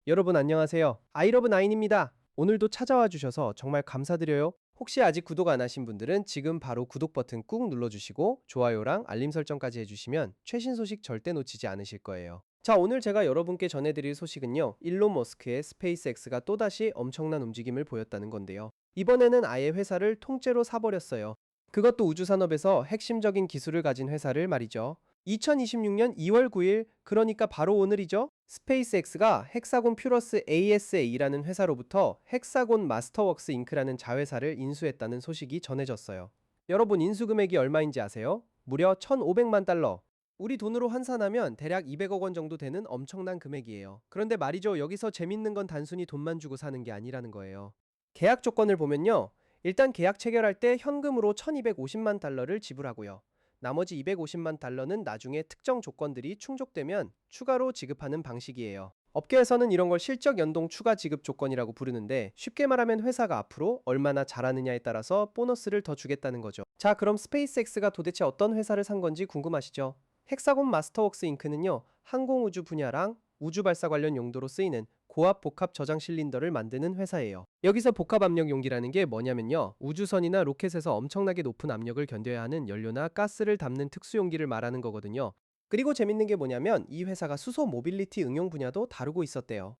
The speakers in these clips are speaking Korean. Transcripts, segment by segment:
여러분 안녕하세요. 아이러브9입니다. 오늘도 찾아와 주셔서 정말 감사드려요. 혹시 아직 구독 안 하신 분들은 지금 바로 구독 버튼 꾹 눌러주시고 좋아요랑 알림 설정까지 해주시면 최신 소식 절대 놓치지 않으실 거예요. 자, 오늘 제가 여러분께 전해드릴 소식은요. 일론 머스크의 스페이스X가 또다시 엄청난 움직임을 보였다는 건데요. 이번에는 아예 회사를 통째로 사버렸어요. 그것도 우주산업에서 핵심적인 기술을 가진 회사를 말이죠. 2026년 2월 9일, 그러니까 바로 오늘이죠. 스페이스X가 헥사곤 퓨러스 ASA라는 회사로부터 헥사곤 마스터웍스 잉크라는 자회사를 인수했다는 소식이 전해졌어요. 여러분, 인수 금액이 얼마인지 아세요? 무려 1,500만 달러. 우리 돈으로 환산하면 대략 200억 원 정도 되는 엄청난 금액이에요. 그런데 말이죠, 여기서 재밌는 건 단순히 돈만 주고 사는 게 아니라는 거예요. 계약 조건을 보면요. 일단 계약 체결할 때 현금으로 1,250만 달러를 지불하고요. 나머지 250만 달러는 나중에 특정 조건들이 충족되면 추가로 지급하는 방식이에요. 업계에서는 이런 걸 실적 연동 추가 지급 조건이라고 부르는데, 쉽게 말하면 회사가 앞으로 얼마나 잘하느냐에 따라서 보너스를 더 주겠다는 거죠. 자, 그럼 스페이스X가 도대체 어떤 회사를 산 건지 궁금하시죠? 헥사곤 마스터웍스 잉크는요, 항공우주 분야랑 우주 발사 관련 용도로 쓰이는 고압 복합 저장 실린더를 만드는 회사예요. 여기서 복합 압력 용기라는 게 뭐냐면요, 우주선이나 로켓에서 엄청나게 높은 압력을 견뎌야 하는 연료나 가스를 담는 특수 용기를 말하는 거거든요. 그리고 재밌는 게 뭐냐면 이 회사가 수소 모빌리티 응용 분야도 다루고 있었대요.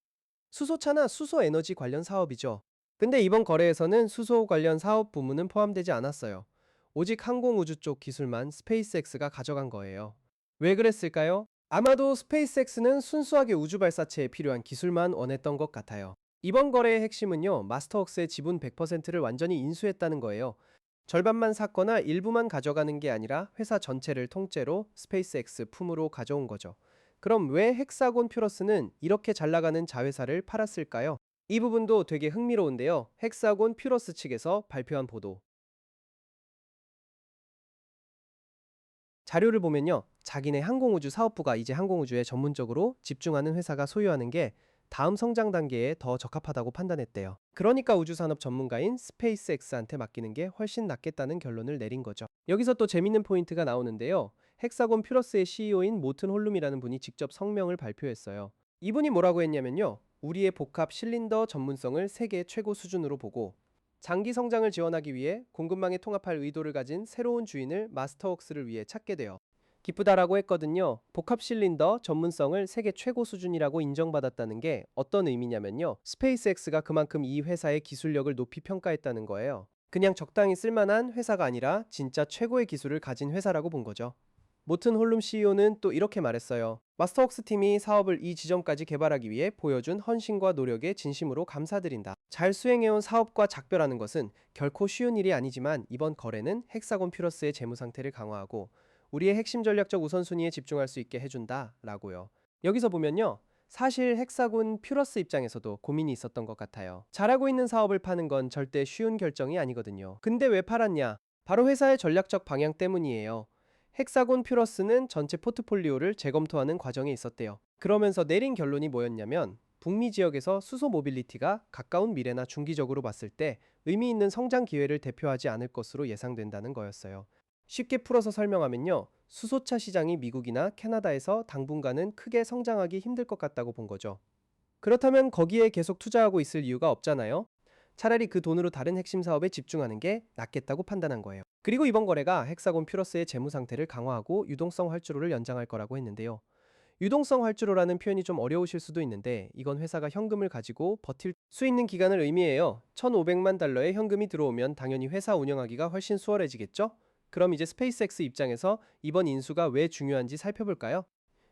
수소차나 수소 에너지 관련 사업이죠. 근데 이번 거래에서는 수소 관련 사업 부문은 포함되지 않았어요. 오직 항공우주 쪽 기술만 스페이스X가 가져간 거예요. 왜 그랬을까요? 아마도 스페이스X는 순수하게 우주 발사체에 필요한 기술만 원했던 것 같아요. 이번 거래의 핵심은요, 마스터웍스의 지분 100%를 완전히 인수했다는 거예요. 절반만 샀거나 일부만 가져가는 게 아니라 회사 전체를 통째로 스페이스X 품으로 가져온 거죠. 그럼 왜 헥사곤 퓨러스는 이렇게 잘 나가는 자회사를 팔았을까요? 이 부분도 되게 흥미로운데요. 헥사곤 퓨러스 측에서 발표한 보도 자료를 보면요, 자기네 항공우주 사업부가 이제 항공우주에 전문적으로 집중하는 회사가 소유하는 게 다음 성장 단계에 더 적합하다고 판단했대요. 그러니까 우주산업 전문가인 스페이스X한테 맡기는 게 훨씬 낫겠다는 결론을 내린 거죠. 여기서 또 재밌는 포인트가 나오는데요. 헥사곤 퓨러스의 CEO인 모튼 홀룸이라는 분이 직접 성명을 발표했어요. 이분이 뭐라고 했냐면요, 우리의 복합 실린더 전문성을 세계 최고 수준으로 보고 장기 성장을 지원하기 위해 공급망에 통합할 의도를 가진 새로운 주인을 마스터웍스를 위해 찾게 되어 기쁘다라고 했거든요. 복합 실린더 전문성을 세계 최고 수준이라고 인정받았다는 게 어떤 의미냐면요, 스페이스X가 그만큼 이 회사의 기술력을 높이 평가했다는 거예요. 그냥 적당히 쓸만한 회사가 아니라 진짜 최고의 기술을 가진 회사라고 본 거죠. 모튼 홀룸 CEO는 또 이렇게 말했어요. 마스터웍스 팀이 사업을 이 지점까지 개발하기 위해 보여준 헌신과 노력에 진심으로 감사드린다. 잘 수행해온 사업과 작별하는 것은 결코 쉬운 일이 아니지만 이번 거래는 헥사곤 퓨러스의 재무 상태를 강화하고 우리의 핵심 전략적 우선순위에 집중할 수 있게 해준다 라고요. 여기서 보면요, 사실 헥사곤 퓨러스 입장에서도 고민이 있었던 것 같아요. 잘하고 있는 사업을 파는 건 절대 쉬운 결정이 아니거든요. 근데 왜 팔았냐? 바로 회사의 전략적 방향 때문이에요. 헥사곤 퓨러스는 전체 포트폴리오를 재검토하는 과정에 있었대요. 그러면서 내린 결론이 뭐였냐면, 북미 지역에서 수소 모빌리티가 가까운 미래나 중기적으로 봤을 때 의미 있는 성장 기회를 대표하지 않을 것으로 예상된다는 거였어요. 쉽게 풀어서 설명하면요, 수소차 시장이 미국이나 캐나다에서 당분간은 크게 성장하기 힘들 것 같다고 본 거죠. 그렇다면 거기에 계속 투자하고 있을 이유가 없잖아요. 차라리 그 돈으로 다른 핵심 사업에 집중하는 게 낫겠다고 판단한 거예요. 그리고 이번 거래가 헥사곤 퓨러스의 재무 상태를 강화하고 유동성 활주로를 연장할 거라고 했는데요. 유동성 활주로라는 표현이 좀 어려우실 수도 있는데, 이건 회사가 현금을 가지고 버틸 수 있는 기간을 의미해요. 1,500만 달러의 현금이 들어오면 당연히 회사 운영하기가 훨씬 수월해지겠죠? 그럼 이제 스페이스X 입장에서 이번 인수가 왜 중요한지 살펴볼까요?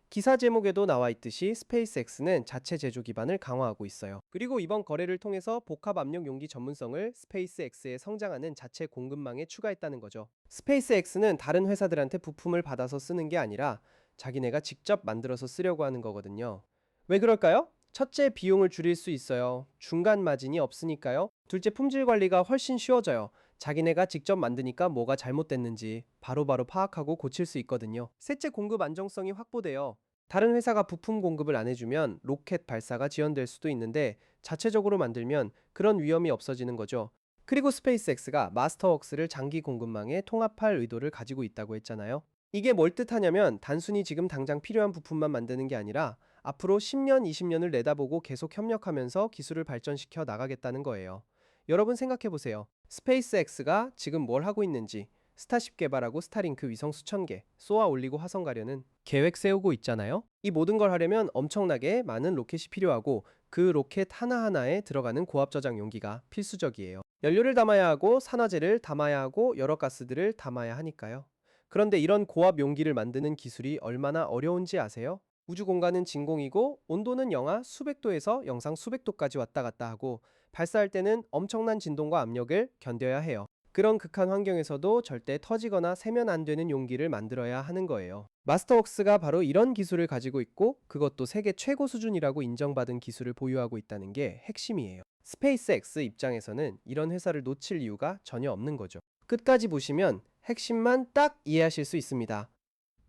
기사 제목에도 나와 있듯이 스페이스X는 자체 제조 기반을 강화하고 있어요. 그리고 이번 거래를 통해서 복합 압력 용기 전문성을 스페이스X에 성장하는 자체 공급망에 추가했다는 거죠. 스페이스X는 다른 회사들한테 부품을 받아서 쓰는 게 아니라 자기네가 직접 만들어서 쓰려고 하는 거거든요. 왜 그럴까요? 첫째, 비용을 줄일 수 있어요. 중간 마진이 없으니까요. 둘째, 품질 관리가 훨씬 쉬워져요. 자기네가 직접 만드니까 뭐가 잘못됐는지 바로바로 파악하고 고칠 수 있거든요. 셋째, 공급 안정성이 확보돼요. 다른 회사가 부품 공급을 안 해주면 로켓 발사가 지연될 수도 있는데, 자체적으로 만들면 그런 위험이 없어지는 거죠. 그리고 스페이스X가 마스터웍스를 장기 공급망에 통합할 의도를 가지고 있다고 했잖아요. 이게 뭘 뜻하냐면, 단순히 지금 당장 필요한 부품만 만드는 게 아니라 앞으로 10년, 20년을 내다보고 계속 협력하면서 기술을 발전시켜 나가겠다는 거예요. 여러분 생각해 보세요. 스페이스X가 지금 뭘 하고 있는지, 스타쉽 개발하고 스타링크 위성 수천 개 쏘아 올리고 화성 가려는 계획 세우고 있잖아요. 이 모든 걸 하려면 엄청나게 많은 로켓이 필요하고 그 로켓 하나하나에 들어가는 고압 저장 용기가 필수적이에요. 연료를 담아야 하고 산화제를 담아야 하고 여러 가스들을 담아야 하니까요. 그런데 이런 고압 용기를 만드는 기술이 얼마나 어려운지 아세요? 우주 공간은 진공이고 온도는 영하 수백 도에서 영상 수백 도까지 왔다 갔다 하고 발사할 때는 엄청난 진동과 압력을 견뎌야 해요. 그런 극한 환경에서도 절대 터지거나 세면 안 되는 용기를 만들어야 하는 거예요. 마스터웍스가 바로 이런 기술을 가지고 있고 그것도 세계 최고 수준이라고 인정받은 기술을 보유하고 있다는 게 핵심이에요. 스페이스X 입장에서는 이런 회사를 놓칠 이유가 전혀 없는 거죠. 끝까지 보시면 핵심만 딱 이해하실 수 있습니다.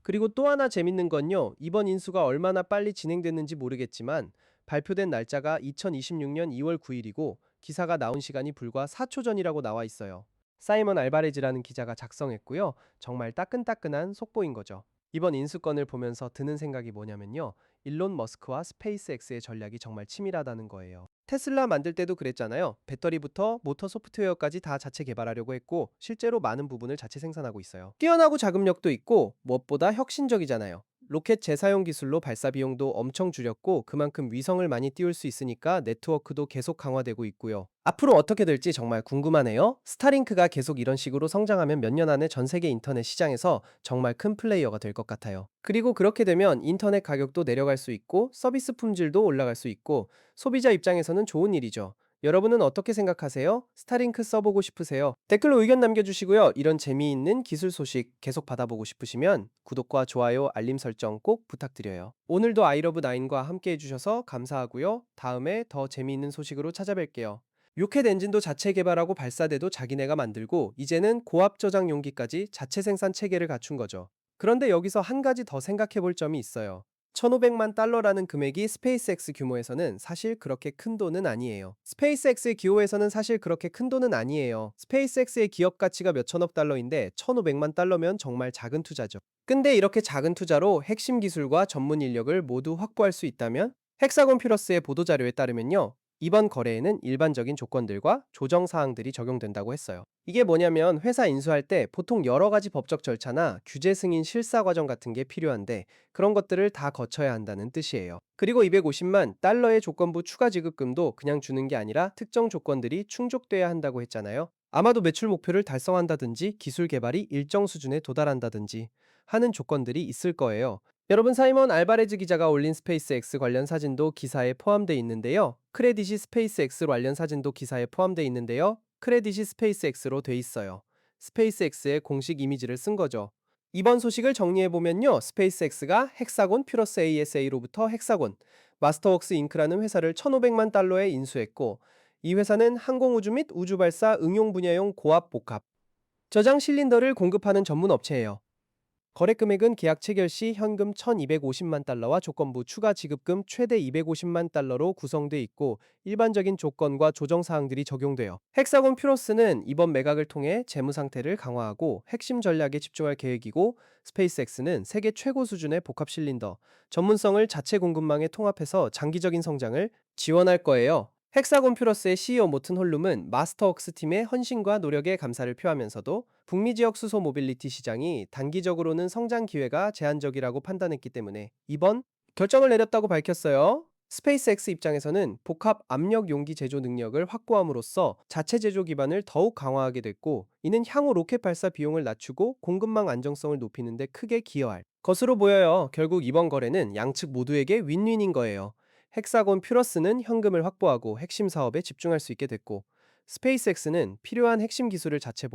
그리고 또 하나 재밌는 건요. 이번 인수가 얼마나 빨리 진행됐는지 모르겠지만 발표된 날짜가 2026년 2월 9일이고 기사가 나온 시간이 불과 4초 전이라고 나와 있어요. 사이먼 알바레즈라는 기자가 작성했고요. 정말 따끈따끈한 속보인 거죠. 이번 인수건을 보면서 드는 생각이 뭐냐면요. 일론 머스크와 스페이스X의 전략이 정말 치밀하다는 거예요. 테슬라 만들 때도 그랬잖아요. 배터리부터 모터 소프트웨어까지 다 자체 개발하려고 했고 실제로 많은 부분을 자체 생산하고 있어요. 뛰어나고 자금력도 있고 무엇보다 혁신적이잖아요. 로켓 재사용 기술로 발사 비용도 엄청 줄였고 그만큼 위성을 많이 띄울 수 있으니까 네트워크도 계속 강화되고 있고요. 앞으로 어떻게 될지 정말 궁금하네요. 스타링크가 계속 이런 식으로 성장하면 몇 년 안에 전 세계 인터넷 시장에서 정말 큰 플레이어가 될 것 같아요. 그리고 그렇게 되면 인터넷 가격도 내려갈 수 있고 서비스 품질도 올라갈 수 있고 소비자 입장에서는 좋은 일이죠. 여러분은 어떻게 생각하세요? 스타링크 써보고 싶으세요? 댓글로 의견 남겨주시고요. 이런 재미있는 기술 소식 계속 받아보고 싶으시면 구독과 좋아요, 알림 설정 꼭 부탁드려요. 오늘도 아이러브9과 함께 해주셔서 감사하고요. 다음에 더 재미있는 소식으로 찾아뵐게요. 로켓 엔진도 자체 개발하고 발사대도 자기네가 만들고 이제는 고압 저장 용기까지 자체 생산 체계를 갖춘 거죠. 그런데 여기서 한 가지 더 생각해 볼 점이 있어요. 1,500만 달러라는 금액이 스페이스X 규모에서는 사실 그렇게 큰 돈은 아니에요. 스페이스X의 기호에서는 사실 그렇게 큰 돈은 아니에요. 스페이스X의 기업 가치가 몇천억 달러인데 1,500만 달러면 정말 작은 투자죠. 근데 이렇게 작은 투자로 핵심 기술과 전문 인력을 모두 확보할 수 있다면 헥사곤 퓨러스의 보도자료에 따르면요. 이번 거래에는 일반적인 조건들과 조정 사항들이 적용된다고 했어요. 이게 뭐냐면 회사 인수할 때 보통 여러 가지 법적 절차나 규제 승인 실사 과정 같은 게 필요한데 그런 것들을 다 거쳐야 한다는 뜻이에요. 그리고 250만 달러의 조건부 추가 지급금도 그냥 주는 게 아니라 특정 조건들이 충족돼야 한다고 했잖아요. 아마도 매출 목표를 달성한다든지 기술 개발이 일정 수준에 도달한다든지 하는 조건들이 있을 거예요. 여러분 사이먼 알바레즈 기자가 올린 스페이스X 관련 사진도 기사에 포함되어 있는데요. 크레딧이 스페이스X 관련 사진도 기사에 포함되어 있는데요. 크레딧이 스페이스X로 돼 있어요. 스페이스X의 공식 이미지를 쓴 거죠. 이번 소식을 정리해보면요. 스페이스X가 헥사곤 퓨러스 ASA로부터 헥사곤, 마스터웍스 잉크라는 회사를 1,500만 달러에 인수했고 이 회사는 항공우주 및 우주발사 응용 분야용 고압 복합, 저장 실린더를 공급하는 전문 업체예요. 거래 금액은 계약 체결 시 현금 1,250만 달러와 조건부 추가 지급금 최대 250만 달러로 구성돼 있고 일반적인 조건과 조정 사항들이 적용돼요. 헥사곤 퓨러스는 이번 매각을 통해 재무 상태를 강화하고 핵심 전략에 집중할 계획이고 스페이스X는 세계 최고 수준의 복합 실린더, 전문성을 자체 공급망에 통합해서 장기적인 성장을 지원할 거예요. 헥사곤 퓨러스의 CEO 모튼 홀룸은 마스터웍스 팀의 헌신과 노력에 감사를 표하면서도 북미 지역 수소 모빌리티 시장이 단기적으로는 성장 기회가 제한적이라고 판단했기 때문에 이번 결정을 내렸다고 밝혔어요. 스페이스X 입장에서는 복합 압력 용기 제조 능력을 확보함으로써 자체 제조 기반을 더욱 강화하게 됐고 이는 향후 로켓 발사 비용을 낮추고 공급망 안정성을 높이는 데 크게 기여할 것으로 보여요. 결국 이번 거래는 양측 모두에게 윈윈인 거예요. 헥사곤 퓨러스는 현금을 확보하고 핵심 사업에 집중할 수 있게 됐고 스페이스X는 필요한 핵심 기술을 자체